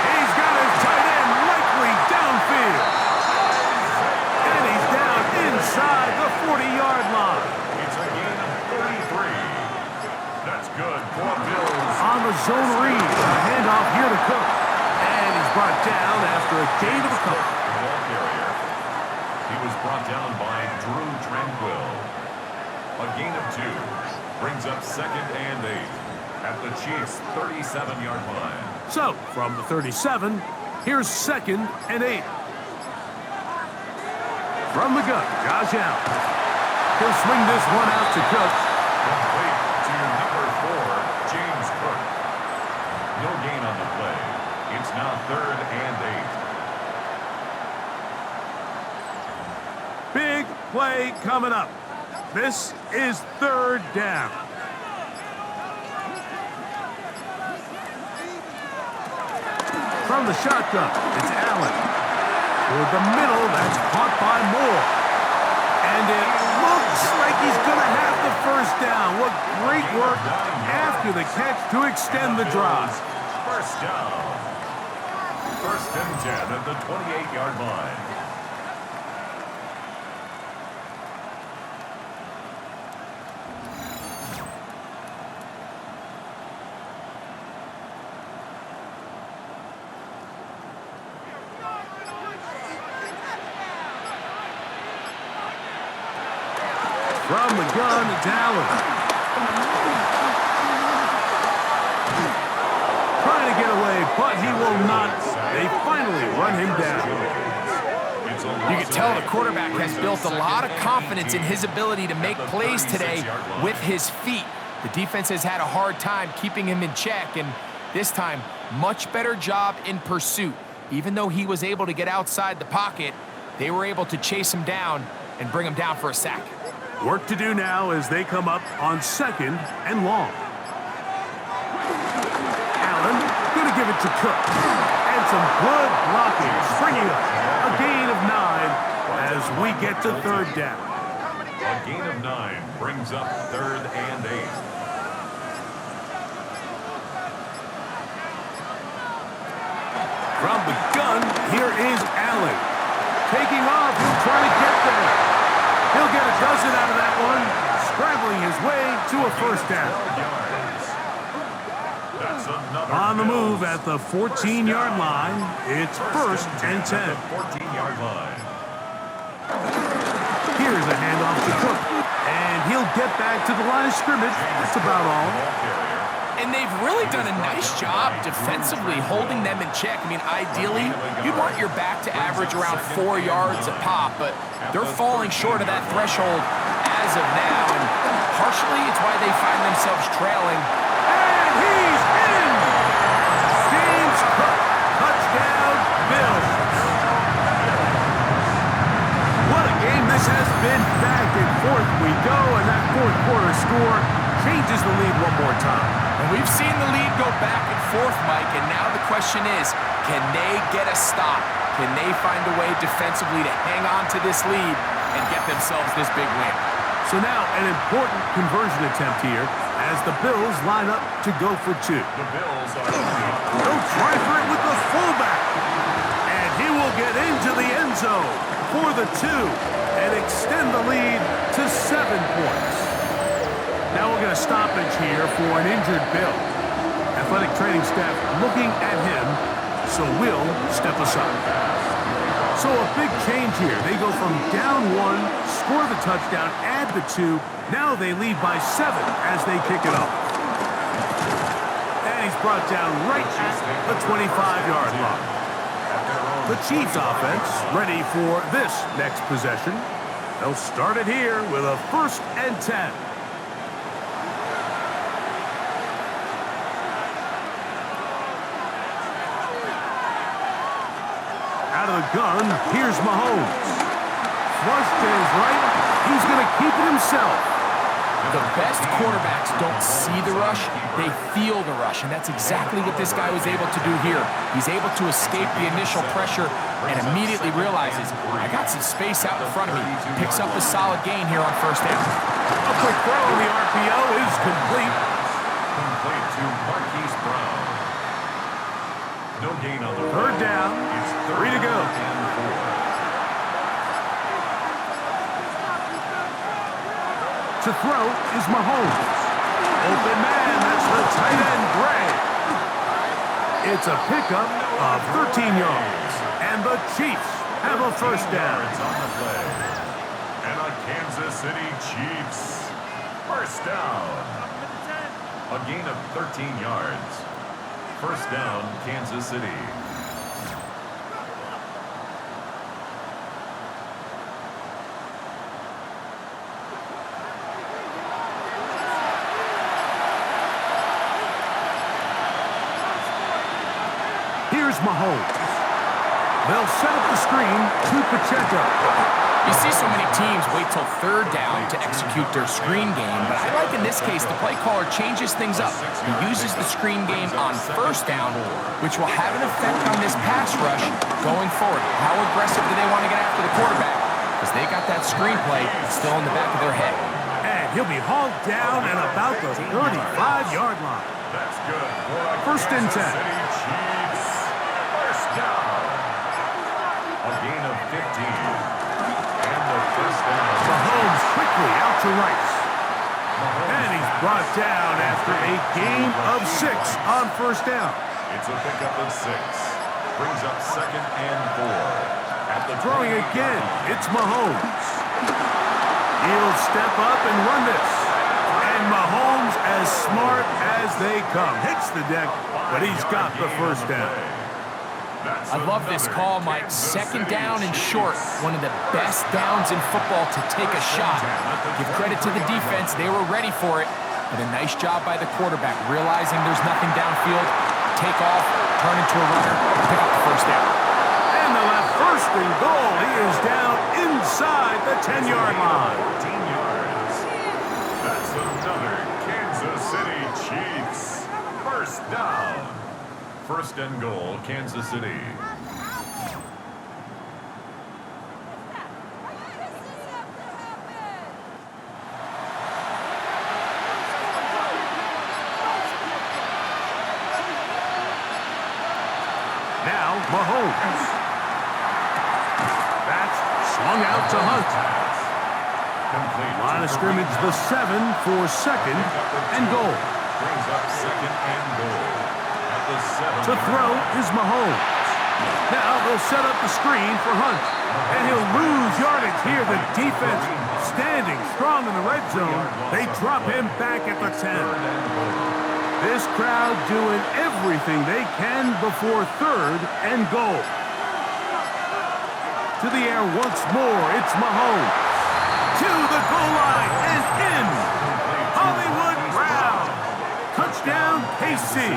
He's got his tight end likely downfield. And he's down inside the 40-yard line. It's a gain of 33. That's good for Bills. On the zone read, a handoff here to Cook. And he's brought down after a gain of a couple. Ball carrier. He was brought down by Drew Tranquill. A gain of 2 brings up second and 8 at the Chiefs' 37-yard line. So, from the 37, here's second and 8. From the gun, Josh Allen. He'll swing this one out to Cook. Complete to number 4, James Cook. No gain on the play. It's now third and 8. Big play coming up. This is third down. From the shotgun, it's Allen. Toward the middle, that's caught by Moore. And it looks like he's going to have the first down. What great work after the catch to extend the drive. First down. First and 10 at the 28-yard line. From the gun, it's Allen. Trying to get away, but he will not. They finally run him down. You can tell the quarterback has built a lot of confidence in his ability to make plays today with his feet. The defense has had a hard time keeping him in check, and this time, much better job in pursuit. Even though he was able to get outside the pocket, they were able to chase him down and bring him down for a sack. Work to do now as they come up on second and long. Allen going to give it to Cook. And some good blocking, springing up. A gain of 9 as we get to third down. A gain of 9 brings up third and 8. From the gun, here is Allen. Taking off, he'll try to get there. He'll get a dozen out of that one, scrambling his way to a first down. On the move at the 14-yard line, it's first and 10. 14-yard line. Here's a handoff to Cook, and he'll get back to the line of scrimmage. That's about all. And they've really done a nice job defensively holding them in check. I mean, ideally, you'd want your back to average around 4 yards a pop, but they're falling short of that threshold as of now, and partially it's why they find themselves trailing. And he's in! James Cook, touchdown, Bills. score changes the lead one more time. And we've seen the lead go back and forth, Mike, and now the question is, can they get a stop? Can they find a way defensively to hang on to this lead and get themselves this big win? So now an important conversion attempt here as the Bills line up to go for two. The Bills are They'll try for it with the fullback. And he will get into the end zone for the two and extend the lead to 7 points. Now we're going to stoppage here for an injured Bill. Athletic training staff looking at him, so we'll step aside. So a big change here. They go from down 1, score the touchdown, add the 2. Now they lead by 7 as they kick it off. And he's brought down right at the 25-yard line. The Chiefs offense ready for this next possession. They'll start it here with a 1st and 10. Out of the gun, here's Mahomes. Flushed to his right. He's going to keep it himself. The best quarterbacks don't see the rush, they feel the rush, and that's exactly what this guy was able to do here. He's able to escape the initial pressure and immediately realizes, I got some space out in front of me. Picks up a solid gain here on 1st down. A quick throw on the RPO is complete. complete to Marquise Brown. No gain on the 3rd down. It's 3 to go. and 4. To throw is Mahomes. Open man, that's the tight end, Gray. It's a pickup of 13 yards. And the Chiefs have a 1st down. Yards on the play. And a Kansas City Chiefs 1st down. A gain of 13 yards. 1st down, Kansas City. Here's Mahomes. They'll set up the screen to Pacheco. You see so many teams wait till 3rd down to execute their screen game, but I like in this case the play caller changes things up. He uses the screen game on 1st down, which will have an effect on this pass rush going forward. How aggressive do they want to get after the quarterback? Because they got that screen play still in the back of their head. And he'll be hauled down at about the 35-yard line. That's good for a 1st and 10. Kansas City Chiefs 1st down. A gain of 15. And the 1st down. Mahomes quickly out to Rice. And he's brought down after a gain of 6 on 1st down. It's a pickup of 6. Brings up 2nd and 4. At the Throwing again, it's Mahomes. He'll step up and run this. And Mahomes, as smart as they come, hits the deck, but he's got the 1st down. I love this call, Mike. 2nd down and short. One of the best downs in football to take a shot. Give credit to the defense. They were ready for it. But a nice job by the quarterback, realizing there's nothing downfield. Take off, turn into a runner, pick up the 1st down. And they'll have 1st and goal. He is down inside the 10-yard line. 14 yards. That's another Kansas City Chiefs 1st down. 1st and goal, Kansas City. Now Mahomes. That's swung out to Hunt. Complete. Line of scrimmage, the 7 for 2nd and goal. Brings up 2nd and goal. At the 7. To throw is Mahomes. Now they'll set up the screen for Hunt. And he'll lose yardage here. The defense standing strong in the red zone. They drop him back at the 10. This crowd doing everything they can before 3rd and goal. To the air once more, it's Mahomes. To the goal line and in. Hollywood Brown. Touchdown, KC.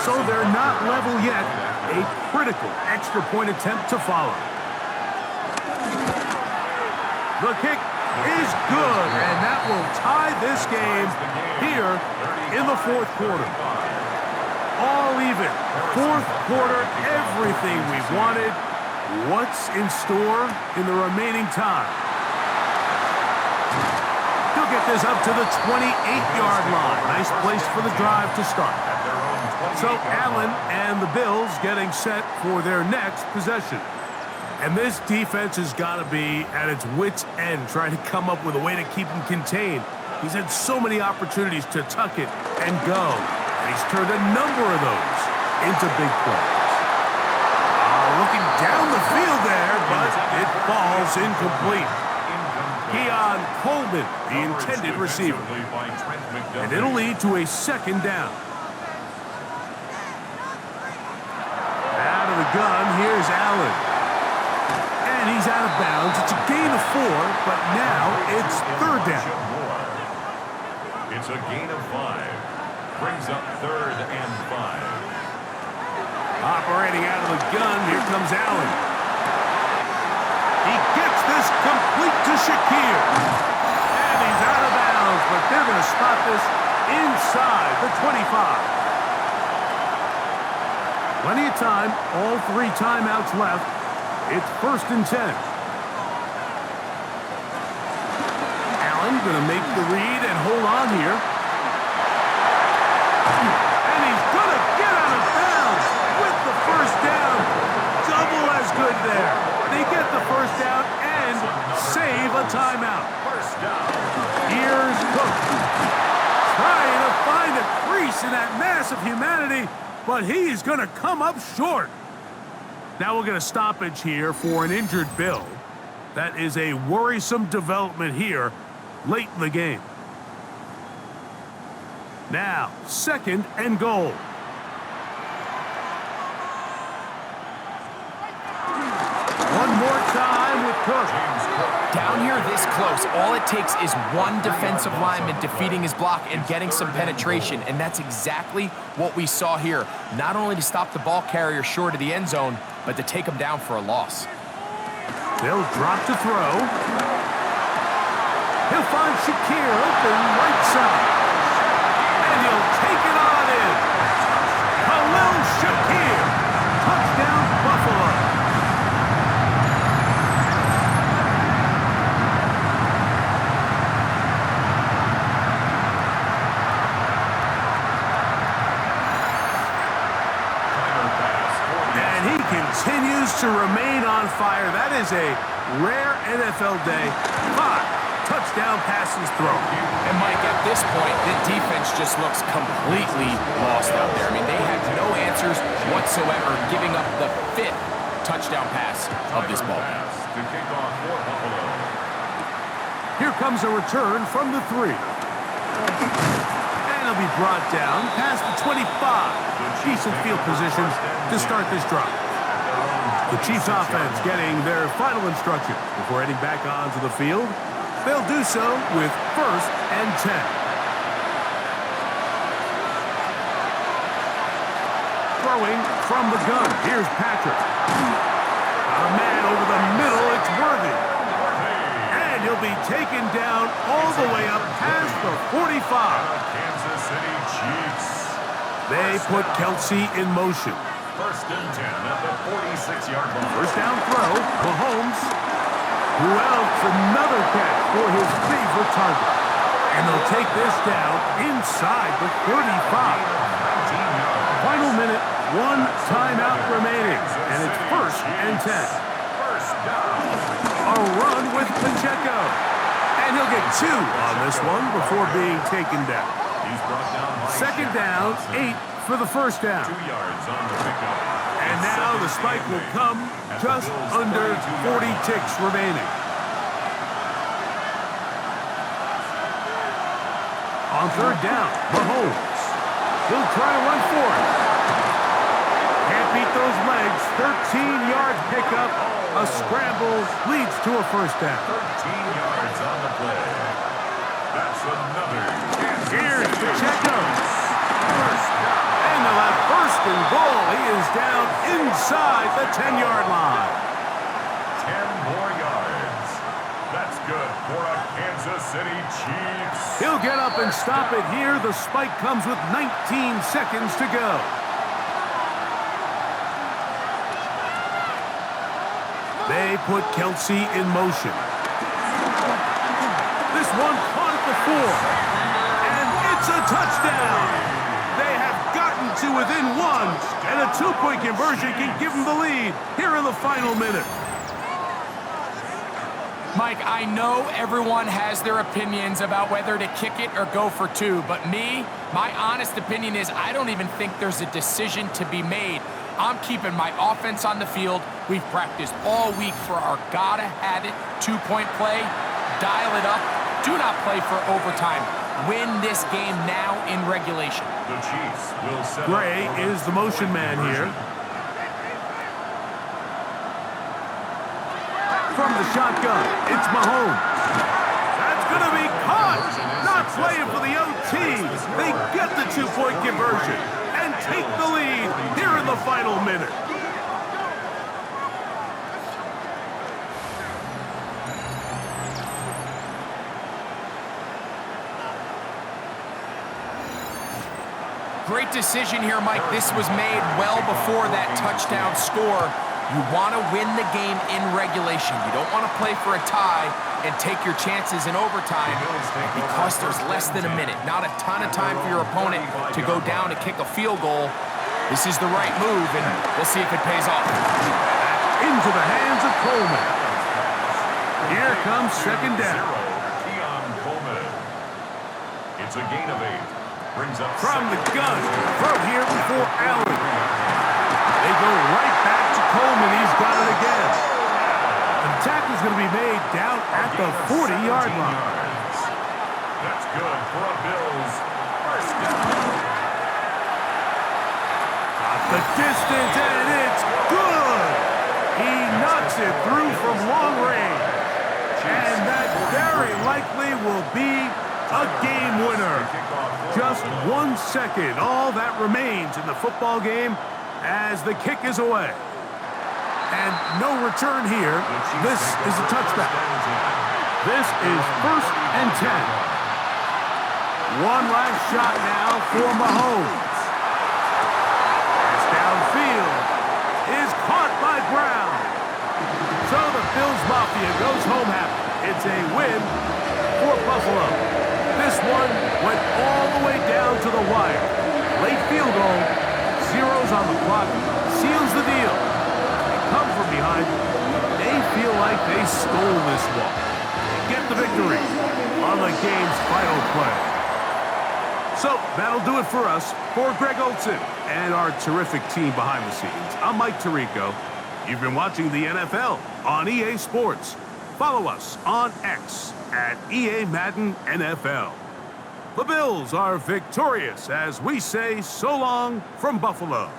So they're not level yet. A critical extra point attempt to follow. The kick is good, and that will tie this game here in the fourth quarter. All even. Fourth quarter, everything we wanted. What's in store in the remaining time? He'll get this up to the 28-yard line. Nice place for the drive to start. So Allen and the Bills getting set for their next possession. And this defense has got to be at its wits' end, trying to come up with a way to keep him contained. He's had so many opportunities to tuck it and go, and he's turned a number of those into big plays. Looking down the field there, but it falls incomplete. Keon Coleman, the intended receiver. And it'll lead to a second down. Out of the gun, here's Allen. And he's out of bounds. It's a gain of 4, but now it's third down. It's a gain of 5. Brings up 3rd and 5. Operating out of the gun, here comes Allen. He gets this complete to Shakir. And he's out of bounds, but they're going to spot this inside the 25. Plenty of time, all 3 timeouts left. It's 1st and 10. Allen going to make the read and hold on here. And he's going to get out of bounds with the first down. Double as good there. They get the first down and save a timeout. First down. Here's Cook. Trying to find a crease in that mass of humanity, but he's going to come up short. Now we'll get a stoppage here for an injured Bill. That is a worrisome development here late in the game. Now, 2nd and goal. One more time with Cook. Down here this close, all it takes is one defensive lineman defeating his block and getting some penetration, and that's exactly what we saw here. Not only to stop the ball carrier short of the end zone, but to take him down for a loss. They'll drop to throw. He'll find Shakir open right side. And he'll take it on in. Khalil Shakir. Touchdown, Buffalo. And he continues to remain on fire. That is a rare NFL day. 5 touchdown passes thrown. And Mike, at this point, the defense just looks completely lost out there. I mean, they have no answers whatsoever, giving up the 5th touchdown pass of this ball. Here comes a return from the 3. And he'll be brought down past the 25. Decent field position to start this drive. The Chiefs offense getting their final instructions before heading back onto the field. They'll do so with 1st and 10. Throwing from the gun. Here's Patrick. A man over the middle. It's Worthy. And he'll be taken down all the way up past the 45. Kansas City Chiefs. They put Kelsey in motion. 1st and 10 at the 46-yard line. First down throw. Mahomes. Who else? Another catch for his favorite target. And they'll take this down inside the 35. Final minute, 1 timeout remaining. And it's 1st and 10. First down. A run with Pacheco. And he'll get 2 on this one before being taken down. He's brought down by 2nd down, 8 for the first down. 2 yards on the pickup. And now the spike will come just under 40 ticks remaining. On 3rd down, Mahomes. He'll try to run for it. Can't beat those legs. 13-yard pickup. A scramble leads to a first down. 13 yards on the play. That's another Kansas Here's City. Pacheco. First down. And they'll have first inside the 10-yard line. 10 more yards. That's good for a Kansas City Chiefs. He'll get up and stop it here. The spike comes with 19 seconds to go. They put Kelsey in motion. This one caught at the 4. And it's a touchdown. They have gotten to within 1. And a 2-point conversion can give them the lead here in the final minute. Mike, I know everyone has their opinions about whether to kick it or go for 2, but my honest opinion is I don't even think there's a decision to be made. I'm keeping my offense on the field. We've practiced all week for our gotta-have-it 2-point play. Dial it up. Do not play for overtime. Win this game now in regulation. The Chiefs will set Gray is the motion man here. From the shotgun, it's Mahomes. That's going to be caught. Not playing for the OT. They get the 2-point conversion and take the lead here in the final minute. Great decision here, Mike. This was made well before that touchdown score. You want to win the game in regulation. You don't want to play for a tie and take your chances in overtime because there's less than a minute. Not a ton of time for your opponent to go down and kick a field goal. This is the right move, and we'll see if it pays off. Into the hands of Coleman. Here comes second down. It's a gain of 8. Brings up from the gun. Throw here before Allen. They go right back to Coleman. He's got it again. The tackle's going to be made down at the 40-yard line. That's good for a Bills first down. Got the distance, and it's good. He knocks it through from long range. And that very likely will be a game winner. Just 1 second, all that remains in the football game as the kick is away. And no return here. This is a touchback. This is 1st and 10. One last shot now for Mahomes. Pass downfield is caught by Brown. So the Bills Mafia goes home happy. It's a win for Buffalo. This one went all the way down to the wire. Late field goal, zeros on the clock, seals the deal. They come from behind. They feel like they stole this one. They get the victory on the game's final play. So that'll do it for us. For Greg Olson and our terrific team behind the scenes, I'm Mike Tirico. You've been watching the NFL on EA Sports. Follow us on X at EA Madden NFL. The Bills are victorious as we say so long from Buffalo.